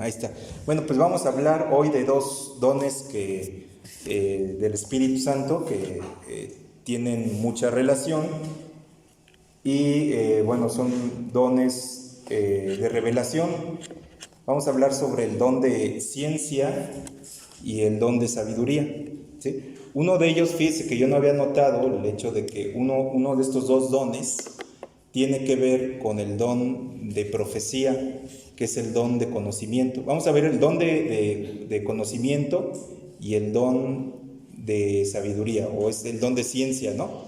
Ahí está. Bueno, pues vamos a hablar hoy de dos dones del Espíritu Santo que tienen mucha relación y bueno, son dones de revelación. Vamos a hablar sobre el don de ciencia y el don de sabiduría, ¿sí? Uno de ellos, fíjese que yo no había notado el hecho de que uno de estos dos dones tiene que ver con el don de profecía, que es el don de conocimiento. Vamos a ver el don de conocimiento y el don de sabiduría, o es el don de ciencia, ¿no?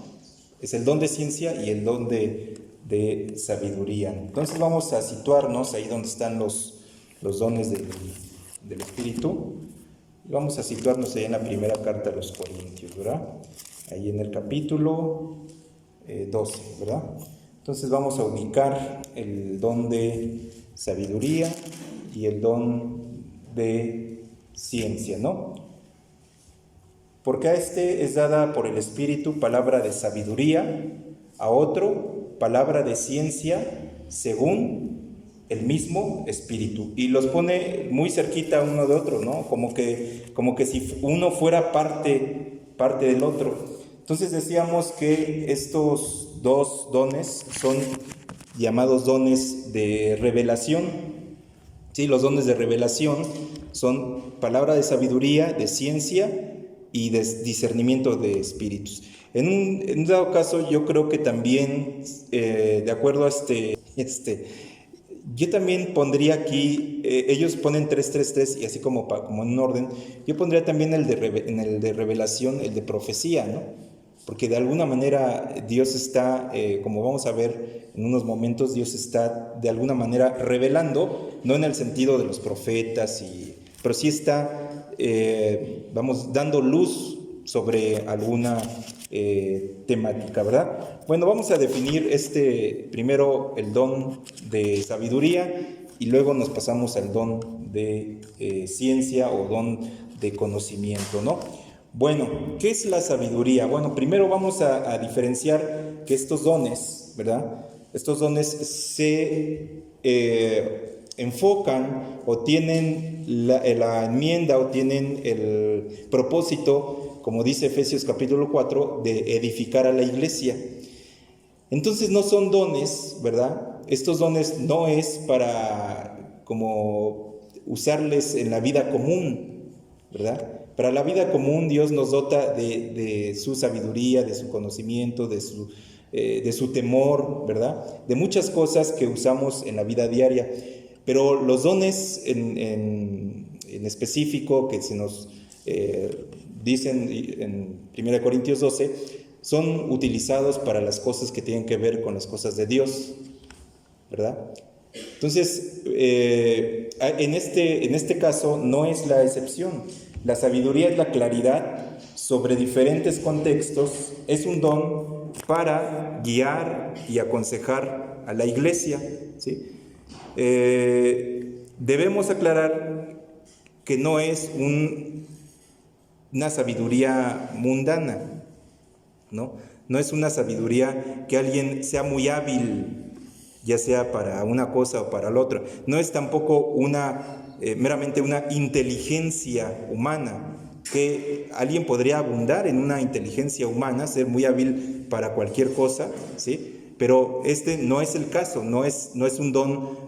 Es el don de ciencia y el don de sabiduría. Entonces vamos a situarnos ahí donde están los dones del Espíritu. Vamos a situarnos ahí en la primera carta a los Corintios, ¿verdad? Ahí en el capítulo 12, ¿verdad? Entonces vamos a ubicar el don de sabiduría y el don de ciencia, ¿no? Porque a este es dada por el Espíritu palabra de sabiduría, a otro palabra de ciencia según el mismo Espíritu. Y los pone muy cerquita uno de otro, ¿no? Como que si uno fuera parte del otro. Entonces decíamos que estos dos dones son llamados dones de revelación. Sí, los dones de revelación son palabra de sabiduría, de ciencia y de discernimiento de espíritus. En un dado caso, yo creo que también, de acuerdo a yo también pondría aquí, ellos ponen 333 y así como en un orden, yo pondría también en el de revelación, el de profecía, ¿no? Porque de alguna manera Dios está, como vamos a ver en unos momentos, Dios está de alguna manera revelando, no en el sentido de los profetas, pero sí está, dando luz sobre alguna temática, ¿verdad? Bueno, vamos a definir primero el don de sabiduría y luego nos pasamos al don de ciencia o don de conocimiento, ¿no? Bueno, ¿qué es la sabiduría? Bueno, primero vamos a diferenciar que estos dones, ¿verdad? Estos dones se enfocan o tienen la enmienda o tienen el propósito, como dice Efesios capítulo 4, de edificar a la iglesia. Entonces no son dones, ¿verdad? Estos dones no es para como usarles en la vida común, ¿verdad? Para la vida común Dios nos dota de su sabiduría, de su conocimiento, de su temor, ¿verdad? De muchas cosas que usamos en la vida diaria. Pero los dones en específico que se nos dicen en 1 Corintios 12 son utilizados para las cosas que tienen que ver con las cosas de Dios, ¿verdad? Entonces, en este caso no es la excepción. La sabiduría es la claridad sobre diferentes contextos, es un don para guiar y aconsejar a la iglesia, ¿sí? Debemos aclarar que no es una sabiduría mundana, ¿no? No es una sabiduría que alguien sea muy hábil, ya sea para una cosa o para la otra. No es tampoco meramente una inteligencia humana, que alguien podría abundar en una inteligencia humana, ser muy hábil para cualquier cosa, ¿sí? Pero no es el caso, no es un don.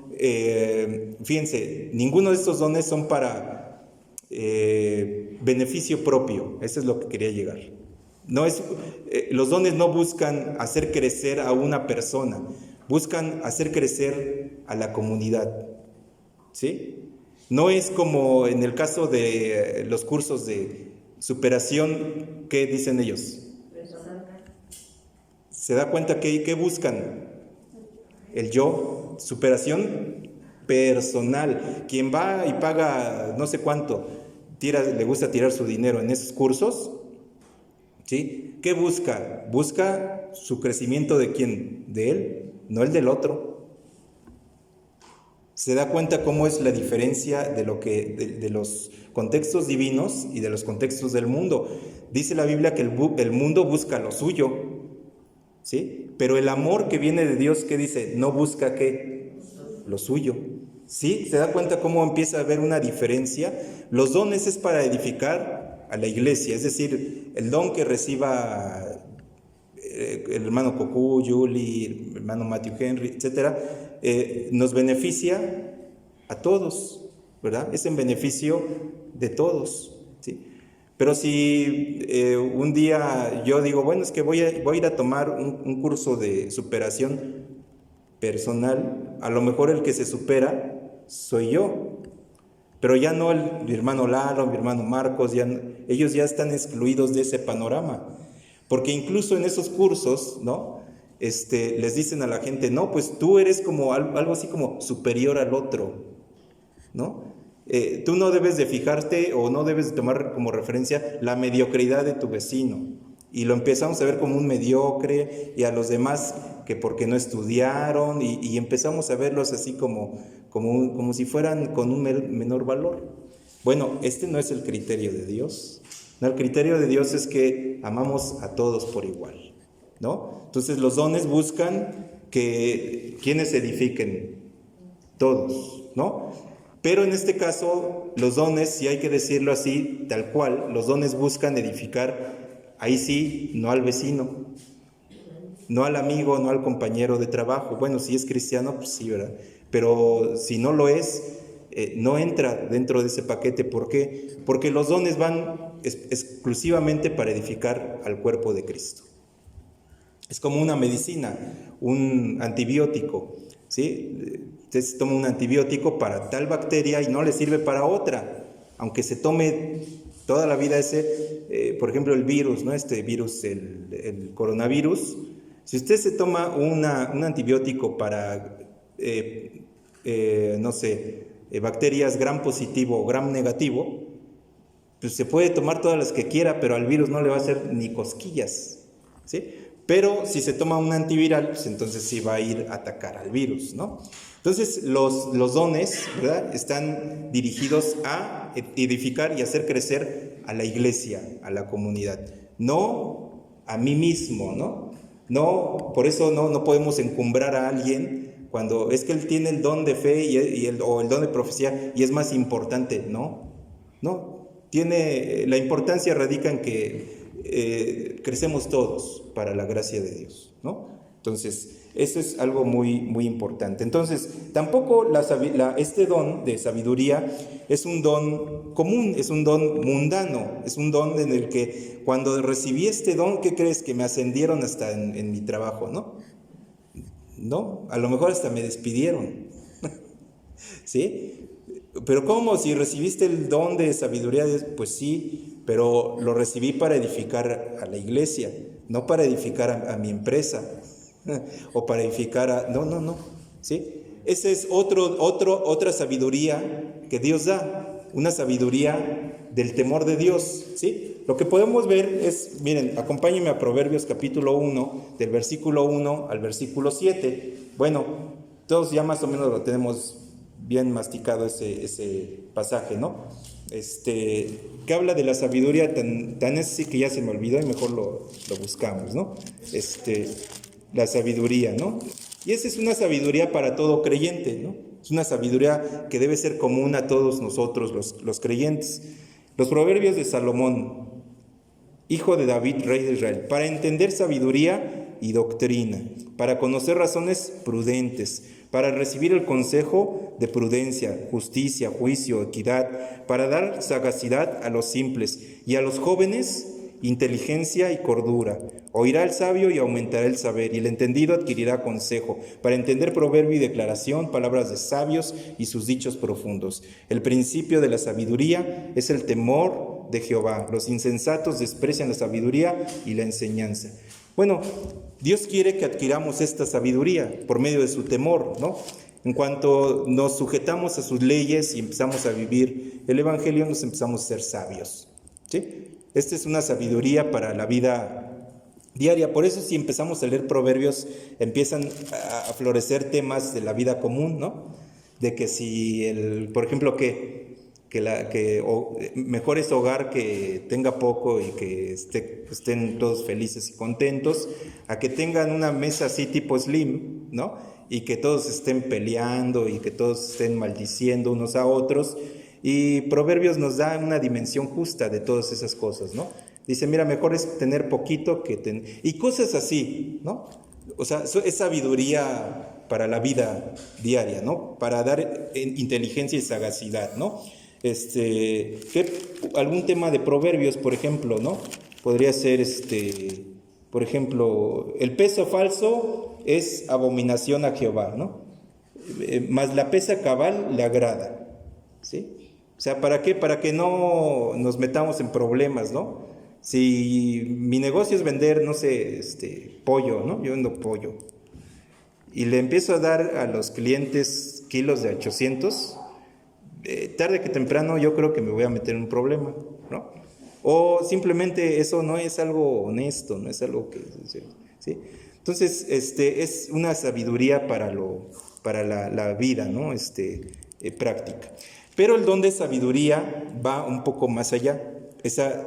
Fíjense, ninguno de estos dones son para beneficio propio, eso es lo que quería llegar. Los dones no buscan hacer crecer a una persona, buscan hacer crecer a la comunidad, ¿sí? No es como en el caso de los cursos de superación, ¿qué dicen ellos? ¿Se da cuenta que buscan? El yo, superación personal. Quien va y paga no sé cuánto, le gusta tirar su dinero en esos cursos, ¿sí? ¿Qué busca? Busca su crecimiento ¿de quién? De él, no el del otro. Se da cuenta cómo es la diferencia de los contextos divinos y de los contextos del mundo. Dice la Biblia que el mundo busca lo suyo, ¿sí? Pero el amor que viene de Dios, ¿qué dice? No busca ¿qué? Lo suyo. ¿Sí? ¿Se da cuenta cómo empieza a haber una diferencia? Los dones es para edificar a la iglesia, es decir, el don que reciba el hermano Cocú, Julie, el hermano Matthew Henry, etcétera, nos beneficia a todos, ¿verdad? Es en beneficio de todos, ¿sí? Pero si un día yo digo, bueno, es que voy a ir a tomar un curso de superación personal, a lo mejor el que se supera soy yo, pero ya no mi hermano Lalo, mi hermano Marcos, ellos ya están excluidos de ese panorama, porque incluso en esos cursos, ¿no? Les dicen a la gente, no, pues tú eres como algo así como superior al otro, ¿no? Tú no debes de fijarte o no debes de tomar como referencia la mediocridad de tu vecino. Y lo empezamos a ver como un mediocre, y a los demás que porque no estudiaron, y empezamos a verlos así como si fueran con un menor valor. Bueno, este no es el criterio de Dios. No, el criterio de Dios es que amamos a todos por igual, ¿no? Entonces los dones buscan que quienes edifiquen, todos, ¿no? Pero en este caso, los dones, si hay que decirlo así, tal cual, los dones buscan edificar, ahí sí, no al vecino, no al amigo, no al compañero de trabajo. Bueno, si es cristiano, pues sí, ¿verdad? Pero si no lo es, no entra dentro de ese paquete. ¿Por qué? Porque los dones van exclusivamente para edificar al cuerpo de Cristo. Es como una medicina, un antibiótico, ¿sí? Usted se toma un antibiótico para tal bacteria y no le sirve para otra, aunque se tome toda la vida por ejemplo, el virus, ¿no? Este virus, el coronavirus. Si usted se toma un antibiótico para, no sé, bacterias gram positivo o gram negativo, pues se puede tomar todas las que quiera, pero al virus no le va a hacer ni cosquillas, ¿sí? Pero si se toma un antiviral, pues entonces sí va a ir a atacar al virus, ¿no? Entonces los dones, ¿verdad?, están dirigidos a edificar y hacer crecer a la iglesia, a la comunidad, no a mí mismo, ¿no? No, por eso no podemos encumbrar a alguien cuando es que él tiene el don de fe o el don de profecía y es más importante. No, la importancia radica en que crecemos todos para la gracia de Dios, ¿no? Entonces, eso es algo muy, muy importante. Entonces, tampoco este don de sabiduría es un don común, es un don mundano, es un don en el que cuando recibí este don, ¿qué crees? Que me ascendieron hasta en mi trabajo, ¿no? No, a lo mejor hasta me despidieron, ¿sí? Pero ¿cómo? Si recibiste el don de sabiduría, pues sí, pero lo recibí para edificar a la iglesia, no para edificar a mi empresa o para edificar no, ¿sí? Esa es otra sabiduría que Dios da, una sabiduría del temor de Dios, ¿sí? Lo que podemos ver es, miren, acompáñenme a Proverbios capítulo 1, del versículo 1 al versículo 7. Bueno, todos ya más o menos lo tenemos bien masticado ese pasaje, ¿no? Que habla de la sabiduría tan así que ya se me olvidó y mejor lo buscamos, ¿no? La sabiduría, ¿no? Y esa es una sabiduría para todo creyente, ¿no? Es una sabiduría que debe ser común a todos nosotros los creyentes. Los proverbios de Salomón, hijo de David, rey de Israel, para entender sabiduría y doctrina, para conocer razones prudentes, para recibir el consejo de prudencia, justicia, juicio, equidad, para dar sagacidad a los simples y a los jóvenes inteligencia y cordura. Oirá el sabio y aumentará el saber, y el entendido adquirirá consejo, para entender proverbio y declaración, palabras de sabios y sus dichos profundos. El principio de la sabiduría es el temor de Jehová. Los insensatos desprecian la sabiduría y la enseñanza. Bueno, Dios quiere que adquiramos esta sabiduría por medio de su temor, ¿no? En cuanto nos sujetamos a sus leyes y empezamos a vivir el Evangelio, nos empezamos a ser sabios, ¿sí? Esta es una sabiduría para la vida diaria. Por eso si empezamos a leer proverbios, empiezan a florecer temas de la vida común, ¿no? De que si, por ejemplo, mejor es hogar que tenga poco y que estén todos felices y contentos, a que tengan una mesa así tipo slim, ¿no? Y que todos estén peleando y que todos estén maldiciendo unos a otros. Y Proverbios nos da una dimensión justa de todas esas cosas, ¿no? Dice, mira, mejor es tener poquito que tener... Y cosas así, ¿no? O sea, es sabiduría para la vida diaria, ¿no? Para dar inteligencia y sagacidad, ¿no? Algún tema de Proverbios, por ejemplo, ¿no? Podría ser, por ejemplo, el peso falso es abominación a Jehová, ¿no? Mas la pesa cabal le agrada, ¿sí? O sea, ¿para qué? Para que no nos metamos en problemas, ¿no? Si mi negocio es vender, no sé, pollo, ¿no? Yo vendo pollo. Y le empiezo a dar a los clientes kilos de 800, tarde que temprano yo creo que me voy a meter en un problema, ¿no? O simplemente eso no es algo honesto, no es algo que... ¿sí? Entonces, es una sabiduría para la vida, ¿no? Práctica. Pero el don de sabiduría va un poco más allá. Esa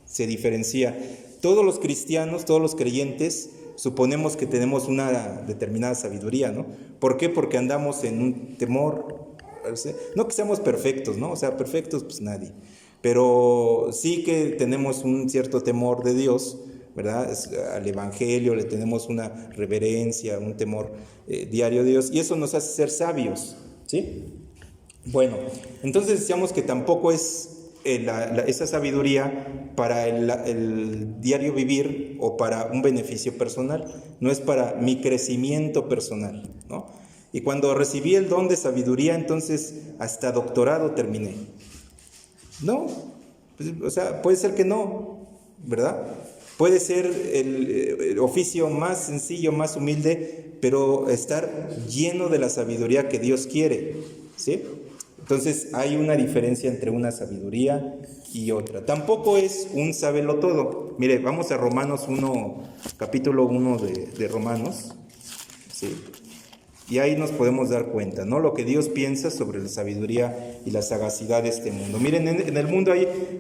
se diferencia. Todos los cristianos, todos los creyentes, suponemos que tenemos una determinada sabiduría, ¿no? ¿Por qué? Porque andamos en un temor. No que seamos perfectos, ¿no? O sea, perfectos, pues nadie. Pero sí que tenemos un cierto temor de Dios, ¿verdad? Al Evangelio le tenemos una reverencia, un temor diario de Dios, y eso nos hace ser sabios, ¿sí? Bueno, entonces decíamos que tampoco es esa sabiduría para el diario vivir o para un beneficio personal, no es para mi crecimiento personal, ¿no? Y cuando recibí el don de sabiduría, entonces hasta doctorado terminé. No, pues, o sea, puede ser que no, ¿verdad? Puede ser el oficio más sencillo, más humilde, pero estar lleno de la sabiduría que Dios quiere, ¿sí? Entonces hay una diferencia entre una sabiduría y otra. Tampoco es un sábelo todo. Mire, vamos a Romanos 1, capítulo 1 de Romanos, ¿sí? Y ahí nos podemos dar cuenta, ¿no? Lo que Dios piensa sobre la sabiduría y la sagacidad de este mundo. Miren, en el mundo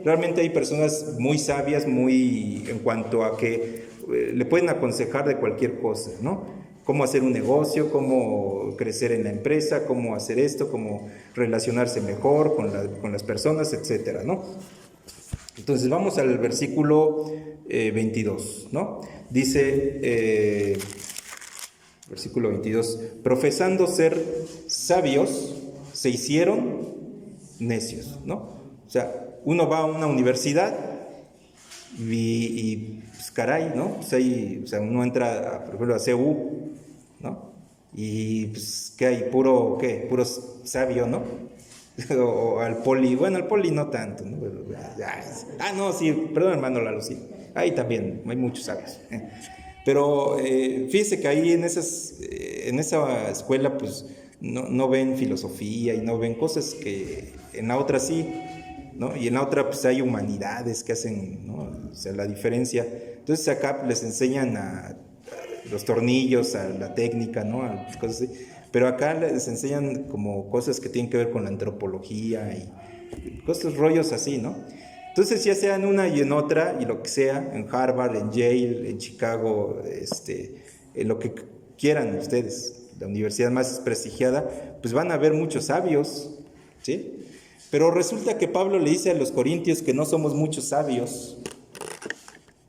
realmente hay personas muy sabias, muy en cuanto a que le pueden aconsejar de cualquier cosa, ¿no? Cómo hacer un negocio, cómo crecer en la empresa, cómo hacer esto, cómo relacionarse mejor con las personas, etcétera, ¿no? Entonces vamos al versículo 22, ¿no? Dice... Versículo 22, profesando ser sabios, se hicieron necios, ¿no? O sea, uno va a una universidad y pues caray, ¿no? Pues ahí, o sea, uno entra, por ejemplo, a CU, ¿no? Y pues, ¿qué hay? Puro sabio, ¿no? O al poli, bueno, al poli no tanto, ¿no? No, sí, perdón, hermano Lalo, sí, ahí también hay muchos sabios, Pero fíjese que ahí en esa escuela pues no ven filosofía y no ven cosas que en la otra sí, ¿no? Y en la otra pues hay humanidades que hacen, ¿no? O sea, la diferencia. Entonces acá les enseñan a los tornillos, a la técnica, ¿no? A cosas así. Pero acá les enseñan como cosas que tienen que ver con la antropología y cosas, rollos así, ¿no? Entonces ya sea en una y en otra, y lo que sea, en Harvard, en Yale, en Chicago, en lo que quieran ustedes, la universidad más prestigiada, pues van a haber muchos sabios, ¿sí? Pero resulta que Pablo le dice a los corintios que no somos muchos sabios,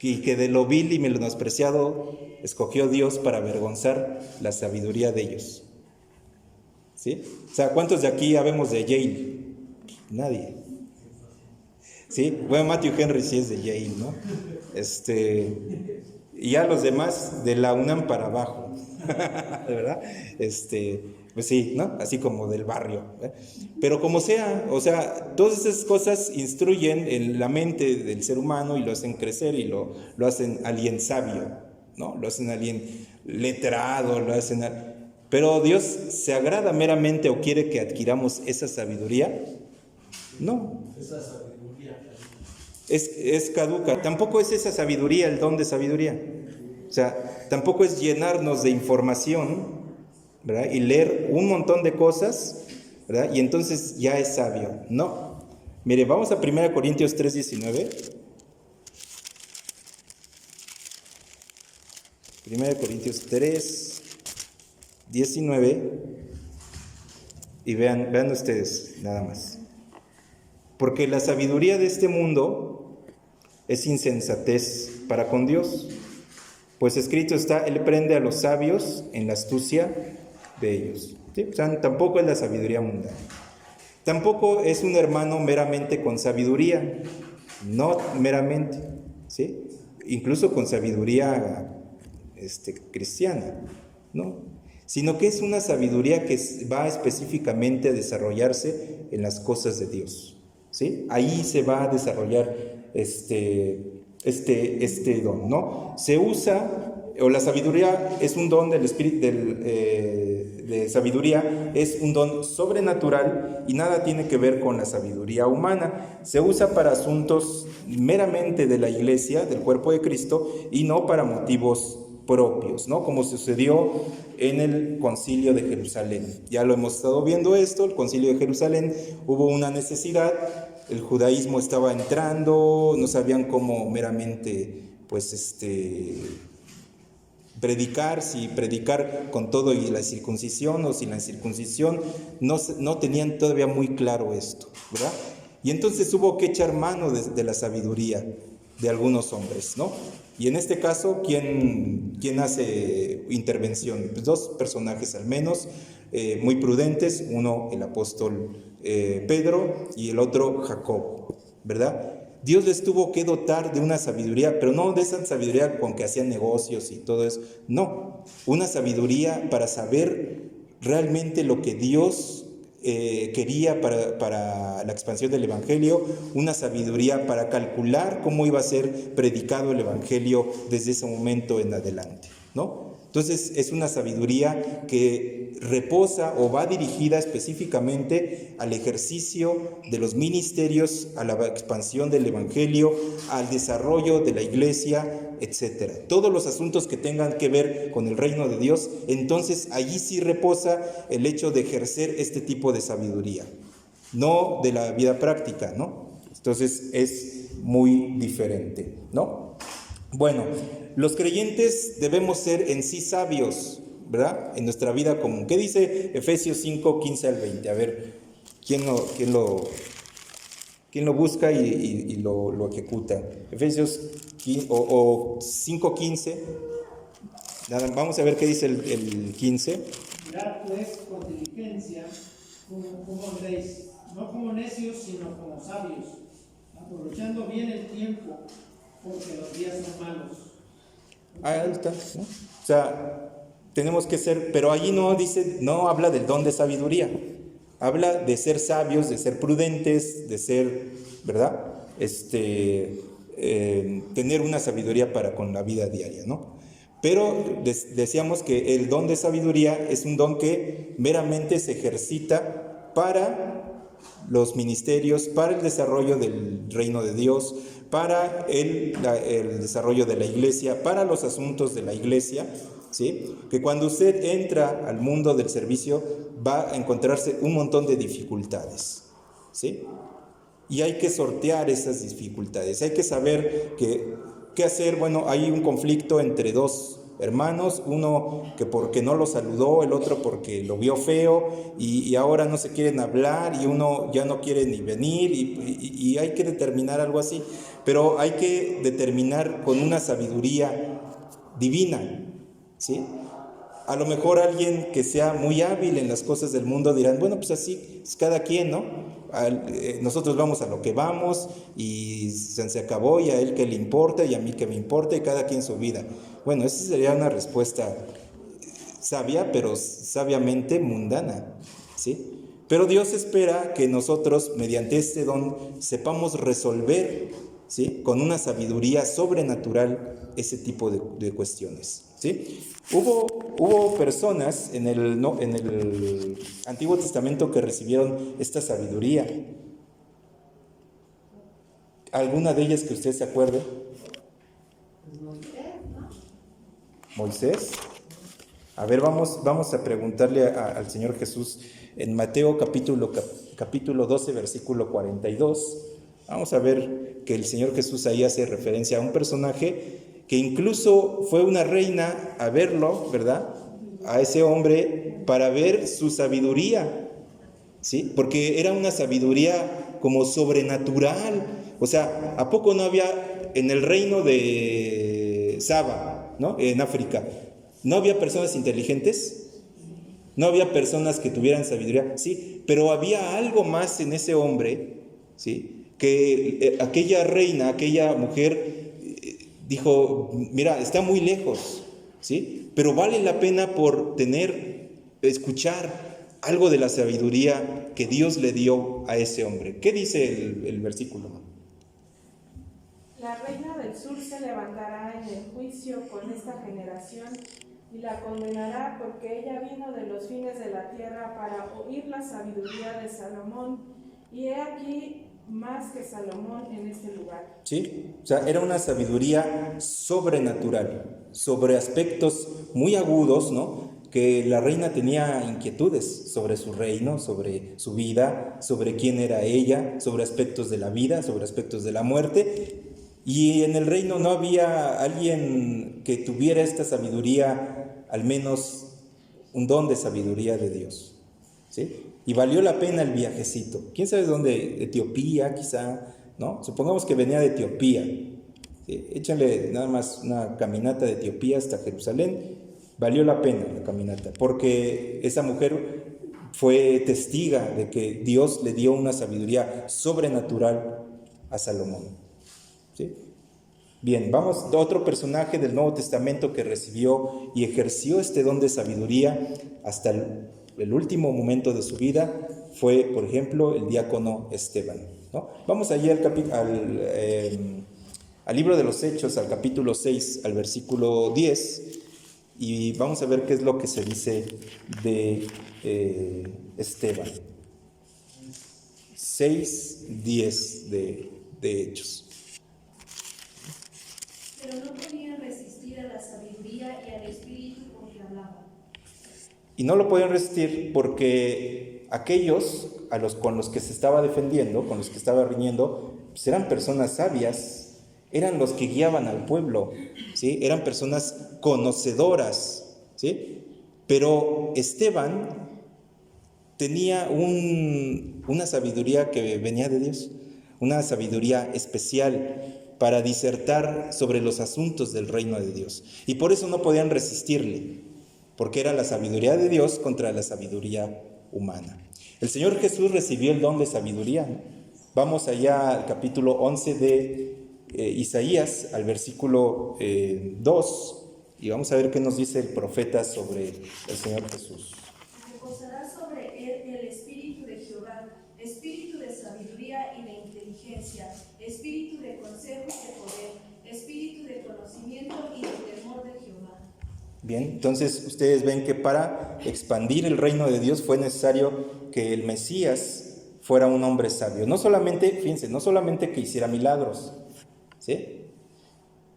y que de lo vil y menospreciado escogió Dios para avergonzar la sabiduría de ellos, ¿sí? O sea, ¿cuántos de aquí habemos de Yale? Nadie. Sí, bueno, Matthew Henry sí es de Yale, ¿no? Y ya los demás de la UNAM para abajo, ¿verdad? Pues sí, ¿no? Así como del barrio, ¿eh? Pero como sea, o sea, todas esas cosas instruyen en la mente del ser humano y lo hacen crecer y lo hacen alguien sabio, ¿no? Lo hacen alguien letrado, Pero Dios se agrada meramente o quiere que adquiramos esa sabiduría. No. Esa sabiduría es caduca. Tampoco es esa sabiduría el don de sabiduría. O sea, tampoco es llenarnos de información, ¿verdad? Y leer un montón de cosas, ¿verdad? Y entonces ya es sabio. No. Mire, vamos a 1 Corintios 3:19. 1 Corintios 3:19. 19, y vean ustedes nada más. Porque la sabiduría de este mundo es insensatez para con Dios, pues escrito está, Él prende a los sabios en la astucia de ellos. ¿Sí? O sea, tampoco es la sabiduría mundana. Tampoco es un hermano meramente con sabiduría, no meramente, ¿sí? Incluso con sabiduría cristiana, ¿no? Sino que es una sabiduría que va específicamente a desarrollarse en las cosas de Dios, ¿sí? Ahí se va a desarrollar este don, ¿no? Se usa, o la sabiduría es un don del espíritu, de sabiduría, es un don sobrenatural y nada tiene que ver con la sabiduría humana. Se usa para asuntos meramente de la iglesia, del cuerpo de Cristo, y no para motivos propios, ¿no? Como sucedió en el Concilio de Jerusalén. Ya lo hemos estado viendo esto, el Concilio de Jerusalén, hubo una necesidad, el judaísmo estaba entrando, no sabían cómo meramente, predicar, si predicar con todo y la circuncisión o sin la circuncisión, no tenían todavía muy claro esto, ¿verdad? Y entonces hubo que echar mano de la sabiduría de algunos hombres, ¿no? Y en este caso, ¿quién hace intervención? Pues dos personajes al menos, muy prudentes, uno el apóstol Pedro y el otro Jacob, ¿verdad? Dios les tuvo que dotar de una sabiduría, pero no de esa sabiduría con que hacían negocios y todo eso, no, una sabiduría para saber realmente lo que Dios quería para la expansión del Evangelio, una sabiduría para calcular cómo iba a ser predicado el Evangelio desde ese momento en adelante, ¿no? Entonces es una sabiduría que reposa o va dirigida específicamente al ejercicio de los ministerios, a la expansión del Evangelio, al desarrollo de la iglesia, etcétera. Todos los asuntos que tengan que ver con el reino de Dios, entonces allí sí reposa el hecho de ejercer este tipo de sabiduría, no de la vida práctica, ¿no? Entonces es muy diferente, ¿no? Bueno, los creyentes debemos ser en sí sabios, ¿verdad? En nuestra vida común. ¿Qué dice Efesios 5, 15 al 20? A ver, ¿quién lo busca y lo ejecuta? Efesios 5, 15. Vamos a ver qué dice el 15. Mirad pues con diligencia como andéis, no como necios, sino como sabios, aprovechando bien el tiempo, porque los días son malos. Ahí está, ¿no? O sea, tenemos que ser, pero allí no habla del don de sabiduría, habla de ser sabios, de ser prudentes, de ser, ¿verdad? Tener una sabiduría para con la vida diaria, ¿no? Pero decíamos que el don de sabiduría es un don que meramente se ejercita para los ministerios, para el desarrollo del reino de Dios, para el desarrollo de la iglesia, para los asuntos de la iglesia, ¿sí? Que cuando usted entra al mundo del servicio va a encontrarse un montón de dificultades, ¿sí? Y hay que sortear esas dificultades, hay que saber qué hacer. Bueno, hay un conflicto entre dos hermanos, uno que porque no lo saludó, el otro porque lo vio feo y ahora no se quieren hablar y uno ya no quiere ni venir y hay que determinar algo así, pero hay que determinar con una sabiduría divina, ¿sí? A lo mejor alguien que sea muy hábil en las cosas del mundo dirán, bueno, pues así es cada quien, ¿no? Nosotros vamos a lo que vamos y se acabó, y a él que le importa y a mí que me importa y cada quien su vida. Bueno, esa sería una respuesta sabia, pero sabiamente mundana, ¿sí? Pero Dios espera que nosotros, mediante este don, sepamos resolver, ¿sí?, con una sabiduría sobrenatural ese tipo de cuestiones, ¿sí? Hubo personas en el Antiguo Testamento que recibieron esta sabiduría. ¿Alguna de ellas que usted se acuerde? Moisés. A ver, vamos a preguntarle al Señor Jesús en Mateo capítulo 12, versículo 42. Vamos a ver que el Señor Jesús ahí hace referencia a un personaje que incluso fue una reina a verlo, ¿verdad? a ese hombre para ver su sabiduría, ¿sí? Porque era una sabiduría como sobrenatural. O sea, ¿a poco no había en el reino de Saba, ¿no? En África, no había personas inteligentes? ¿No había personas que tuvieran sabiduría? Sí, pero había algo más en ese hombre, ¿sí? Que aquella reina, aquella mujer dijo, mira, está muy lejos, ¿sí? Pero vale la pena por escuchar algo de la sabiduría que Dios le dio a ese hombre. ¿Qué dice el versículo? La reina del sur se levantará en el juicio con esta generación y la condenará, porque ella vino de los fines de la tierra para oír la sabiduría de Salomón, y he aquí más que Salomón en este lugar. Sí, o sea, era una sabiduría sobrenatural, sobre aspectos muy agudos, ¿no? Que la reina tenía inquietudes sobre su reino, sobre su vida, sobre quién era ella, sobre aspectos de la vida, sobre aspectos de la muerte. Y en el reino no había alguien que tuviera esta sabiduría, al menos un don de sabiduría de Dios, ¿sí? Y valió la pena el viajecito. ¿Quién sabe dónde? Etiopía, quizá, ¿no? Supongamos que venía de Etiopía. ¿Sí? Échale nada más una caminata de Etiopía hasta Jerusalén. Valió la pena la caminata, porque esa mujer fue testiga de que Dios le dio una sabiduría sobrenatural a Salomón. ¿Sí? Bien, vamos a otro personaje del Nuevo Testamento que recibió y ejerció este don de sabiduría hasta el último momento de su vida. Fue, por ejemplo, el diácono Esteban, ¿no? Vamos allí al libro de los Hechos, al capítulo 6, al versículo 10, y vamos a ver qué es lo que se dice de Esteban. 6:10 de Hechos. Pero no podían resistir a la sabiduría y al espíritu con que hablaba. Y no lo podían resistir porque aquellos con los que se estaba defendiendo, con los que estaba riñendo, pues eran personas sabias, eran los que guiaban al pueblo, ¿sí? Eran personas conocedoras, ¿sí? Pero Esteban tenía una sabiduría que venía de Dios, una sabiduría especial para disertar sobre los asuntos del reino de Dios. Y por eso no podían resistirle, porque era la sabiduría de Dios contra la sabiduría humana. El Señor Jesús recibió el don de sabiduría, ¿no? Vamos allá al capítulo 11 de Isaías, al versículo 2, y vamos a ver qué nos dice el profeta sobre el Señor Jesús. Reposará sobre él el espíritu de Jehová, espíritu de sabiduría y de inteligencia, espíritu de consejo y de poder, espíritu de conocimiento y de temor de Jehová. Bien, entonces ustedes ven que para expandir el reino de Dios fue necesario que el Mesías fuera un hombre sabio. No solamente, fíjense, no solamente que hiciera milagros, ¿sí?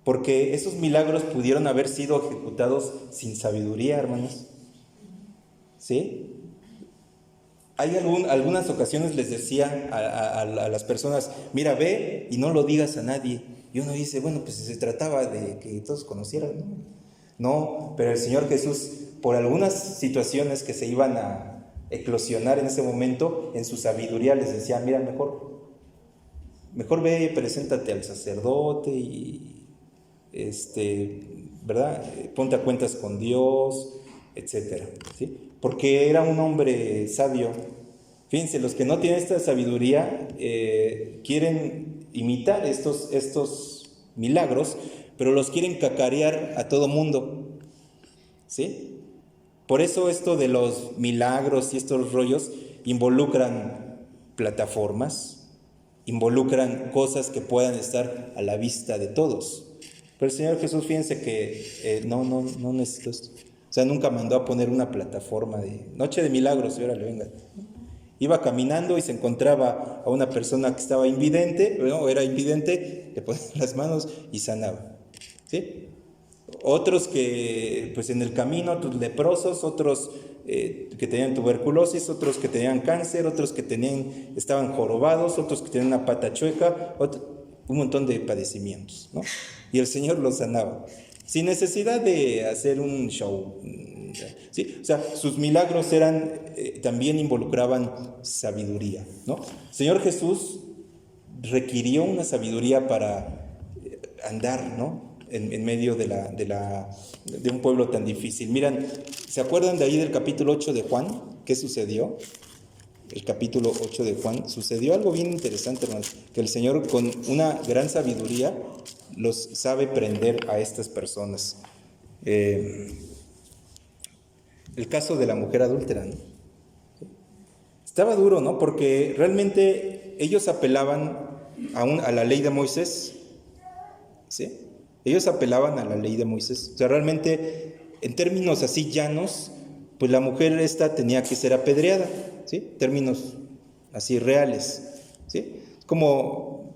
Porque esos milagros pudieron haber sido ejecutados sin sabiduría, hermanos, ¿sí? Hay algunas ocasiones les decía a las personas, mira, ve y no lo digas a nadie. Y uno dice, bueno, pues se trataba de que todos conocieran, ¿no? No, pero el Señor Jesús, por algunas situaciones que se iban a eclosionar en ese momento, en su sabiduría les decía, mira, mejor ve, preséntate al sacerdote y, ¿verdad? Ponte a cuentas con Dios, etcétera, ¿sí? Porque era un hombre sabio. Fíjense, los que no tienen esta sabiduría quieren imitar estos milagros, pero los quieren cacarear a todo mundo, ¿sí? Por eso esto de los milagros y estos rollos involucran plataformas, involucran cosas que puedan estar a la vista de todos. Pero el Señor Jesús, fíjense que no necesito esto. O sea, nunca mandó a poner una plataforma de noche de milagros y órale, venga. Iba caminando y se encontraba a una persona que estaba invidente, ¿no? Era invidente, le ponía las manos y sanaba, ¿sí? Otros que, pues en el camino, otros leprosos, otros que tenían tuberculosis, otros que tenían cáncer, otros que estaban jorobados, otros que tenían una pata chueca, un montón de padecimientos, ¿no? Y el Señor los sanaba, sin necesidad de hacer un show. ¿Sí? O sea, sus milagros eran, también involucraban sabiduría, ¿no? El Señor Jesús requirió una sabiduría para andar, ¿no? En medio de un pueblo tan difícil. Miran, ¿se acuerdan de ahí del capítulo 8 de Juan? ¿Qué sucedió? El capítulo 8 de Juan, sucedió algo bien interesante, hermanos, que el Señor con una gran sabiduría los sabe prender a estas personas. El caso de la mujer adúltera, ¿no? Estaba duro, ¿no? Porque realmente ellos apelaban a la ley de Moisés, ¿sí? Ellos apelaban a la ley de Moisés. O sea, realmente, en términos así llanos, pues la mujer esta tenía que ser apedreada, ¿sí? Términos así reales, ¿sí? Como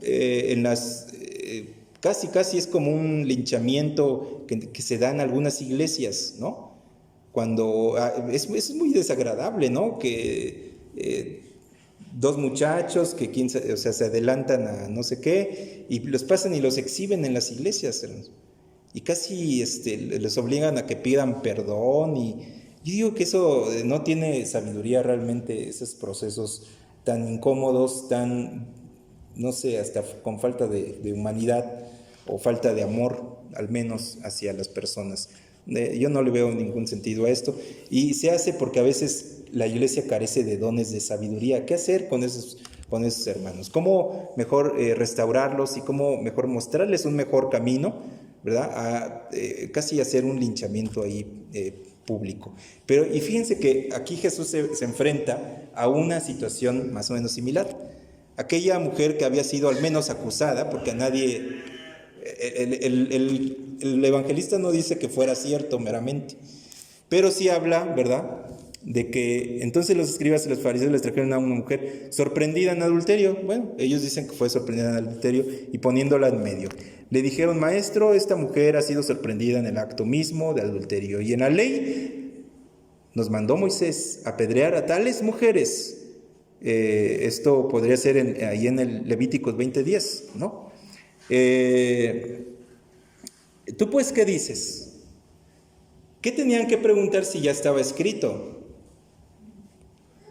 casi es como un linchamiento que se da en algunas iglesias, ¿no? Cuando es muy desagradable, ¿no? Que dos muchachos que se adelantan a no sé qué y los pasan y los exhiben en las iglesias, hermanos. Y casi les obligan a que pidan perdón, y yo digo que eso no tiene sabiduría realmente, esos procesos tan incómodos, tan, no sé, hasta con falta de humanidad o falta de amor, al menos hacia las personas. Yo no le veo ningún sentido a esto, y se hace porque a veces la iglesia carece de dones de sabiduría. ¿Qué hacer con esos hermanos? ¿Cómo mejor restaurarlos y cómo mejor mostrarles un mejor camino, ¿verdad? Casi hacer un linchamiento ahí público. Y fíjense que aquí Jesús se enfrenta a una situación más o menos similar. Aquella mujer que había sido al menos acusada, porque a nadie... El evangelista no dice que fuera cierto meramente, pero sí habla, ¿verdad?, de que entonces los escribas y los fariseos les trajeron a una mujer sorprendida en adulterio. Bueno, ellos dicen que fue sorprendida en adulterio, y poniéndola en medio, le dijeron: maestro, esta mujer ha sido sorprendida en el acto mismo de adulterio, y en la ley nos mandó Moisés apedrear a tales mujeres. Esto podría ser ahí en el Levíticos 20:10, ¿no? ¿Tú pues qué dices? ¿Qué tenían que preguntar si ya estaba escrito?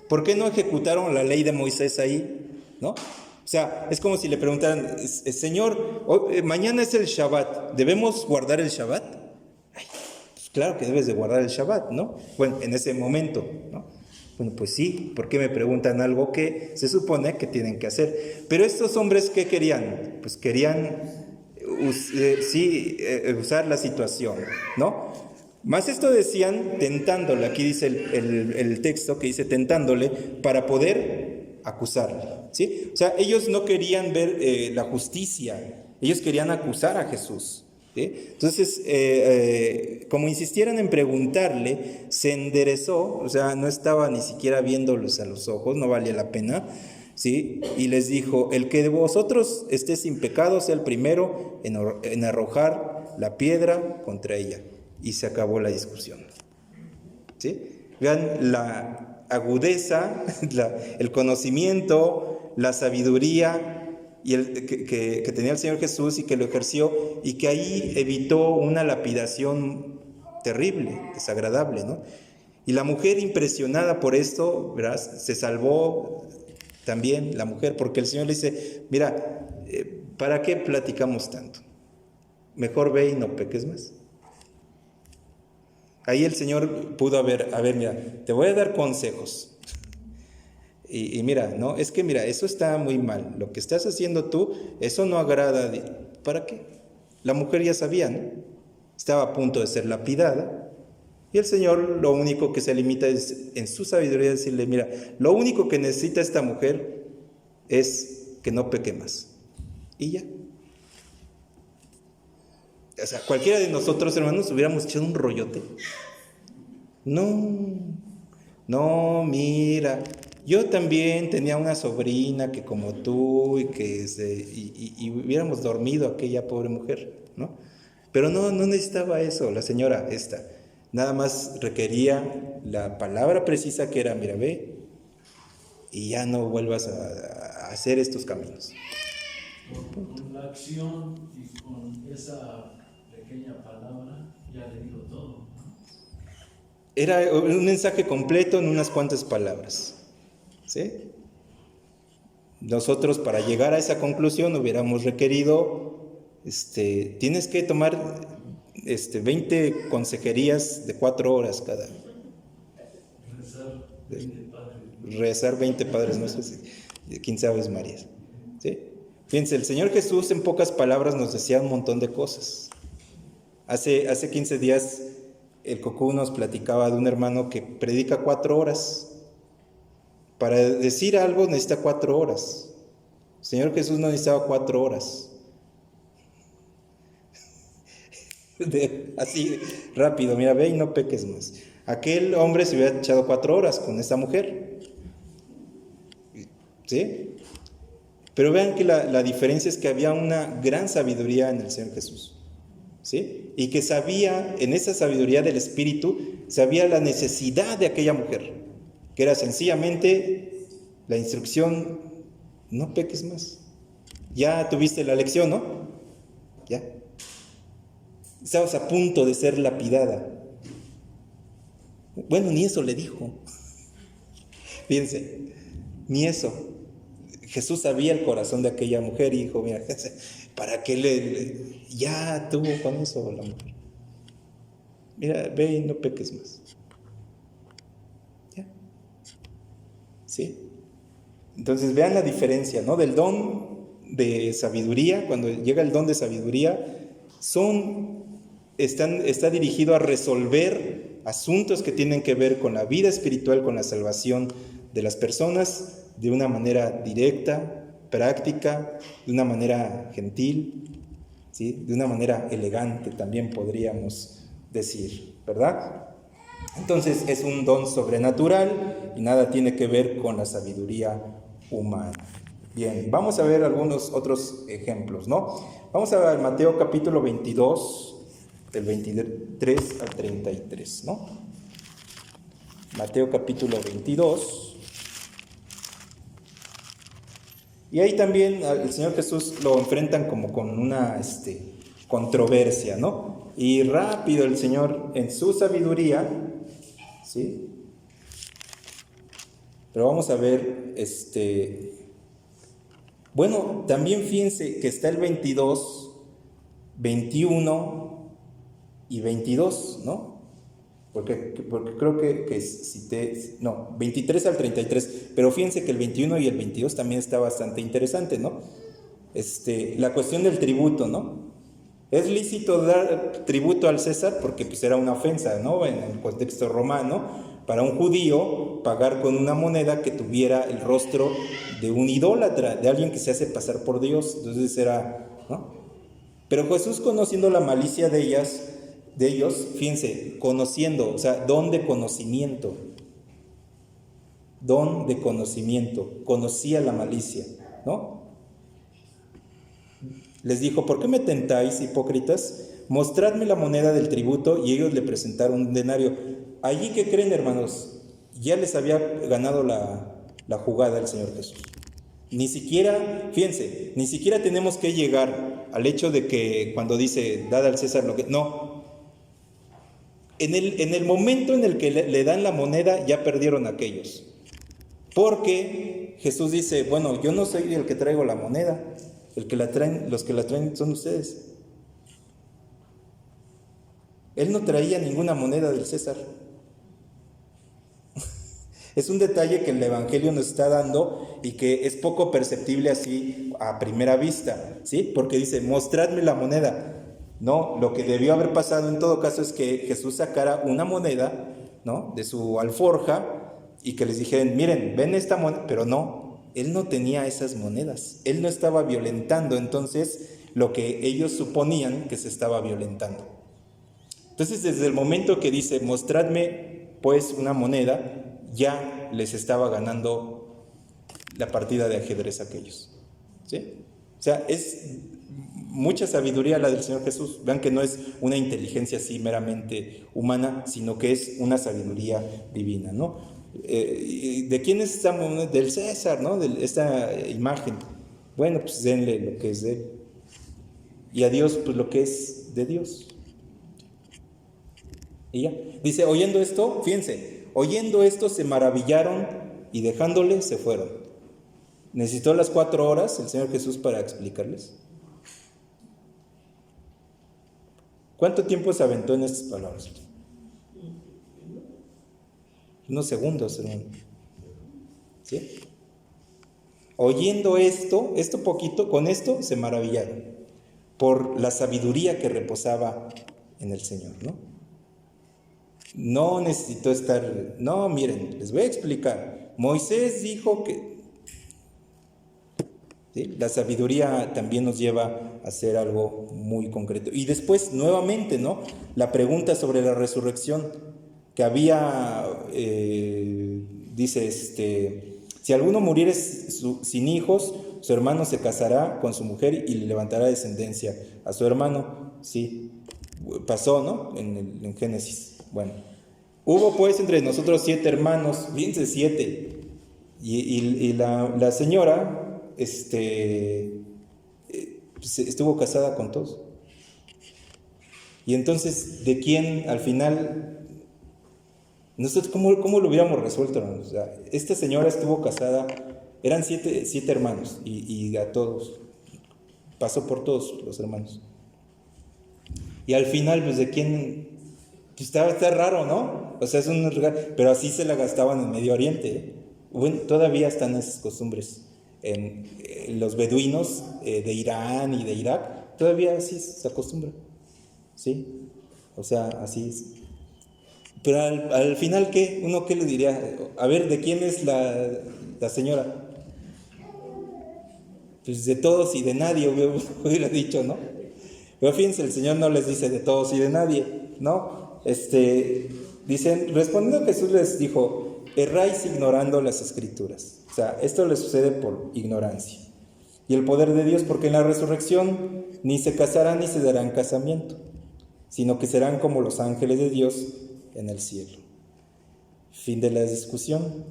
¿Por qué no ejecutaron la ley de Moisés ahí? ¿No? O sea, es como si le preguntaran: Señor, mañana es el Shabbat, ¿debemos guardar el Shabbat? Ay, pues claro que debes de guardar el Shabbat, ¿no? Bueno, en ese momento, ¿no? Bueno, pues sí, ¿por qué me preguntan algo que se supone que tienen que hacer? Pero estos hombres, ¿qué querían? Pues querían usar la situación, ¿no? Más esto decían tentándole. Aquí dice el texto que dice tentándole para poder acusarle, ¿sí? O sea, ellos no querían ver la justicia, ellos querían acusar a Jesús, ¿sí? Entonces, como insistieran en preguntarle, se enderezó, o sea, no estaba ni siquiera viéndolos a los ojos, no valía la pena, ¿sí? Y les dijo: el que de vosotros esté sin pecado sea el primero en arrojar la piedra contra ella. Y se acabó la discusión, ¿sí? Vean la agudeza, el conocimiento, la sabiduría y que tenía el Señor Jesús, y que lo ejerció, y que ahí evitó una lapidación terrible, desagradable, ¿no? Y la mujer, impresionada por esto, ¿verdad?, se salvó también la mujer, porque el Señor le dice: mira, ¿para qué platicamos tanto? Mejor ve y no peques más. Ahí el Señor pudo haber, mira, te voy a dar consejos. Y mira, no, es que mira, eso está muy mal. Lo que estás haciendo tú, eso no agrada. ¿Para qué? La mujer ya sabía, ¿no? Estaba a punto de ser lapidada. Y el Señor lo único que se limita es, en su sabiduría, decirle: mira, lo único que necesita esta mujer es que no peque más. Y ya. O sea, cualquiera de nosotros, hermanos, hubiéramos echado un rollote. No, mira, yo también tenía una sobrina que como tú, y hubiéramos dormido a aquella pobre mujer, ¿no? Pero no necesitaba eso, la señora esta. Nada más requería la palabra precisa, que era: mira, ve, y ya no vuelvas a hacer estos caminos. Con la acción y con esa pequeña palabra Era un mensaje completo en unas cuantas palabras. ¿Sí? Nosotros, para llegar a esa conclusión, hubiéramos requerido, tienes que tomar 20 consejerías de 4 horas cada. Rezar 20 Padres Nuestros y 15 Aves Marías. ¿Sí? Fíjense, el Señor Jesús en pocas palabras nos decía un montón de cosas. Hace 15 días el Cocú nos platicaba de un hermano que predica 4 horas. Para decir algo necesita 4 horas. El Señor Jesús no necesitaba 4 horas. Así rápido, mira, ve y no peques más. Aquel hombre se hubiera echado 4 horas con esta mujer. ¿Sí? Pero vean que la diferencia es que había una gran sabiduría en el Señor Jesús. ¿Sí? Y que sabía, en esa sabiduría del Espíritu, sabía la necesidad de aquella mujer, que era sencillamente la instrucción: no peques más. Ya tuviste la lección, ¿no? Ya. Estabas a punto de ser lapidada. Bueno, ni eso le dijo. Fíjense, ni eso. Jesús sabía el corazón de aquella mujer y dijo: mira, ¿para qué ya tuvo con eso la mujer? Mira, ve y no peques más. ¿Ya? ¿Sí? Entonces vean la diferencia, ¿no? Del don de sabiduría, cuando llega el don de sabiduría, está dirigido a resolver asuntos que tienen que ver con la vida espiritual, con la salvación de las personas, de una manera directa, práctica, de una manera gentil, ¿sí? De una manera elegante también podríamos decir, ¿verdad? Entonces es un don sobrenatural y nada tiene que ver con la sabiduría humana. Bien, vamos a ver algunos otros ejemplos, ¿no? Vamos a ver Mateo capítulo 22, del 23 al 33, ¿no? Mateo capítulo 22. Y ahí también el Señor Jesús lo enfrentan como con una controversia, ¿no? Y rápido el Señor, en su sabiduría, ¿sí? Pero vamos a ver, bueno, también fíjense que está el 22, 21 y 22, ¿no? Porque creo que cité, no, 23 al 33, pero fíjense que el 21 y el 22 también está bastante interesante, ¿no? La cuestión del tributo, ¿no? Es lícito dar tributo al César porque pues era una ofensa, ¿no? En el contexto romano, para un judío pagar con una moneda que tuviera el rostro de un idólatra, de alguien que se hace pasar por Dios. Entonces era, ¿no? Pero Jesús, conociendo la malicia de ellos, fíjense, conociendo, o sea, don de conocimiento, conocía la malicia, ¿no? Les dijo: ¿por qué me tentáis, hipócritas? Mostradme la moneda del tributo. Y ellos le presentaron un denario. Allí, ¿qué creen, hermanos? Ya les había ganado la jugada el Señor Jesús. Ni siquiera, fíjense, ni siquiera tenemos que llegar al hecho de que cuando dice: dad al César lo que... No. En el momento en el que le dan la moneda, ya perdieron aquellos. Porque Jesús dice: bueno, yo no soy el que traigo la moneda. Los que la traen son ustedes. Él no traía ninguna moneda del César. Es un detalle que el Evangelio nos está dando y que es poco perceptible así a primera vista, ¿sí? Porque dice: mostradme la moneda. No, lo que debió haber pasado en todo caso es que Jesús sacara una moneda, ¿no?, de su alforja y que les dijeran: miren, ven esta moneda, pero no. Él no tenía esas monedas, él no estaba violentando entonces lo que ellos suponían que se estaba violentando. Entonces, desde el momento que dice: mostradme pues una moneda, ya les estaba ganando la partida de ajedrez a aquellos, ¿sí? O sea, es mucha sabiduría la del Señor Jesús. Vean que no es una inteligencia así meramente humana, sino que es una sabiduría divina, ¿no? ¿De quién es esta moneda? Del César, ¿no? De esta imagen. Bueno, pues denle lo que es de él. Y a Dios, pues lo que es de Dios. Y ya, dice, oyendo esto, fíjense, oyendo esto se maravillaron y dejándole se fueron. ¿Necesitó las 4 horas el Señor Jesús para explicarles? ¿Cuánto tiempo se aventó en estas palabras? Unos segundos, hermano. ¿Sí? Oyendo esto poquito, con esto se maravillaron por la sabiduría que reposaba en el Señor, ¿no? No necesitó estar, no, miren, les voy a explicar. Moisés dijo que, ¿sí? La sabiduría también nos lleva a hacer algo muy concreto. Y después, nuevamente, ¿no? La pregunta sobre la resurrección, que había, dice, si alguno muriere sin hijos, su hermano se casará con su mujer y le levantará descendencia a su hermano. Sí, pasó, ¿no? En Génesis. Bueno, hubo pues entre nosotros 7 hermanos, fíjense, 7. Y la señora, estuvo casada con todos. Y entonces, ¿de quién al final? Nosotros, ¿cómo lo hubiéramos resuelto, hermanos? O sea, esta señora estuvo casada, eran 7 hermanos, y a todos, pasó por todos los hermanos. Y al final, pues, ¿de quién? Pues está raro, ¿no? O sea, es un regalo, pero así se la gastaban en Medio Oriente, ¿eh? Bueno, todavía están esas costumbres. En los beduinos de Irán y de Irak, todavía así se acostumbra, ¿sí? O sea, así es. Pero al final, ¿qué? ¿Uno qué le diría? A ver, ¿de quién es la señora? Pues de todos y de nadie, hubiera dicho, ¿no? Pero fíjense, el Señor no les dice de todos y de nadie, ¿no? Dicen, respondiendo Jesús les dijo, erráis ignorando las Escrituras. O sea, esto les sucede por ignorancia. Y el poder de Dios, porque en la resurrección ni se casarán ni se darán casamiento, sino que serán como los ángeles de Dios en el cielo. Fin de la discusión,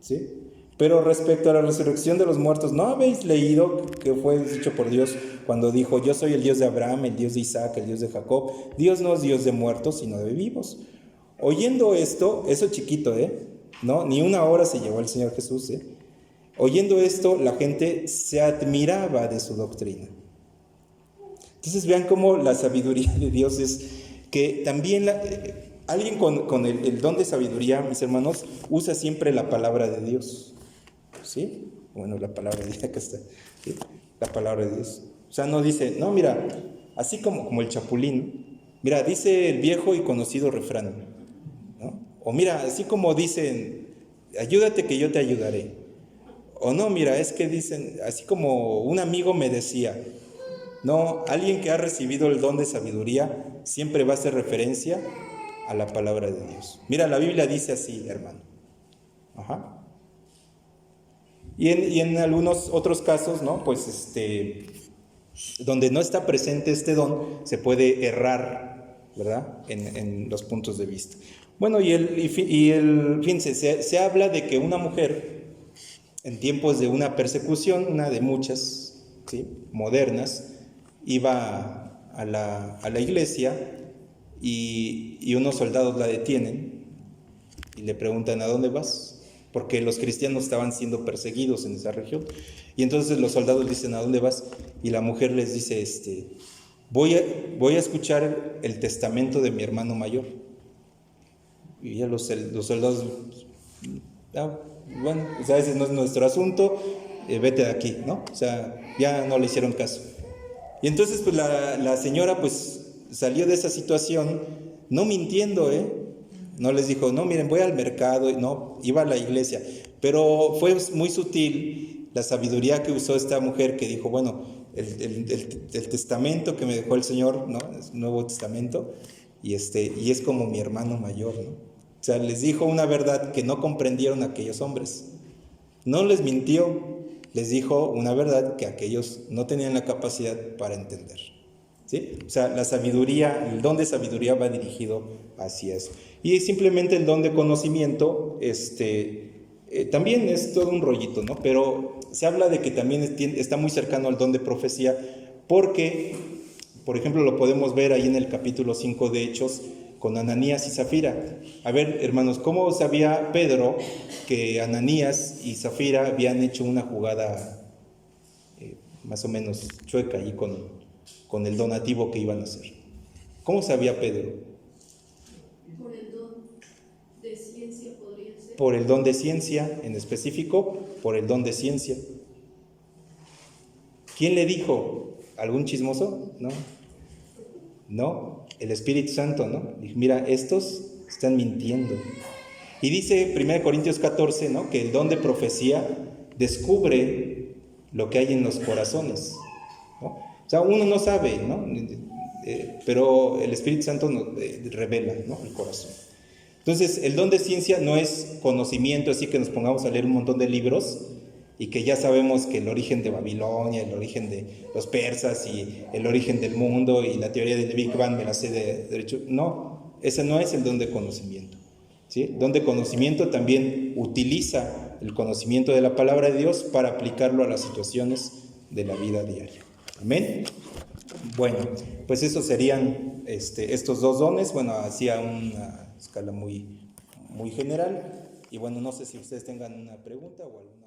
¿sí? Pero respecto a la resurrección de los muertos, ¿no habéis leído que fue dicho por Dios cuando dijo, yo soy el Dios de Abraham, el Dios de Isaac, el Dios de Jacob? Dios no es Dios de muertos, sino de vivos. Oyendo esto, eso chiquito, ¿no? Ni 1 hora se llevó el Señor Jesús, Oyendo esto, la gente se admiraba de su doctrina. Entonces vean cómo la sabiduría de Dios es que también alguien con el don de sabiduría, mis hermanos, usa siempre la palabra de Dios, ¿sí? Bueno, la palabra de Dios, acá está, ¿sí? La palabra de Dios. O sea, no dice, no, mira, así como el chapulín, mira, dice el viejo y conocido refrán, ¿no? O mira, así como dicen, ayúdate que yo te ayudaré. O no, mira, es que dicen, así como un amigo me decía. No, alguien que ha recibido el don de sabiduría siempre va a hacer referencia a la palabra de Dios. Mira, la Biblia dice así, hermano. Ajá. Y en algunos otros casos, ¿no? Pues donde no está presente este don, se puede errar, ¿verdad? En los puntos de vista. Bueno, fíjense, se habla de que una mujer, en tiempos de una persecución, una de muchas, ¿sí? Modernas, iba a la iglesia y unos soldados la detienen y le preguntan, ¿a dónde vas? Porque los cristianos estaban siendo perseguidos en esa región. Y entonces los soldados dicen, ¿a dónde vas? Y la mujer les dice, voy a escuchar el testamento de mi hermano mayor. Y ya los soldados, bueno, pues a veces no es nuestro asunto, vete de aquí, ¿no? O sea, ya no le hicieron caso. Y entonces pues la señora pues salió de esa situación no mintiendo, no les dijo, no, miren, voy al mercado, no, iba a la iglesia, pero fue muy sutil la sabiduría que usó esta mujer, que dijo, bueno, el testamento que me dejó el Señor, ¿no? Es un Nuevo Testamento, y es como mi hermano mayor, ¿no? O sea, les dijo una verdad que no comprendieron aquellos hombres. No les mintió, les dijo una verdad que aquellos no tenían la capacidad para entender, ¿sí? O sea, la sabiduría, el don de sabiduría va dirigido hacia eso. Y simplemente el don de conocimiento, también es todo un rollito, ¿no? Pero se habla de que también está muy cercano al don de profecía, porque, por ejemplo, lo podemos ver ahí en el capítulo 5 de Hechos, con Ananías y Zafira. A ver, hermanos, ¿cómo sabía Pedro que Ananías y Zafira habían hecho una jugada más o menos chueca ahí con el donativo que iban a hacer? ¿Cómo sabía Pedro? Por el don de ciencia podría ser. Por el don de ciencia, en específico, por el don de ciencia. ¿Quién le dijo? ¿Algún chismoso? No, el Espíritu Santo, ¿no? Dijo, mira, estos están mintiendo. Y dice 1 Corintios 14, ¿no? Que el don de profecía descubre lo que hay en los corazones, ¿no? O sea, uno no sabe, ¿no? Pero el Espíritu Santo nos revela, ¿no? El corazón. Entonces, el don de ciencia no es conocimiento, así que nos pongamos a leer un montón de libros y que ya sabemos que el origen de Babilonia, el origen de los persas y el origen del mundo y la teoría del Big Bang me la sé de derecho. No, ese no es el don de conocimiento, ¿sí? El don de conocimiento también utiliza el conocimiento de la palabra de Dios para aplicarlo a las situaciones de la vida diaria. Amén. Bueno, pues esos serían estos dos dones, bueno, hacia una escala muy, muy general. Y bueno, no sé si ustedes tengan una pregunta o alguna.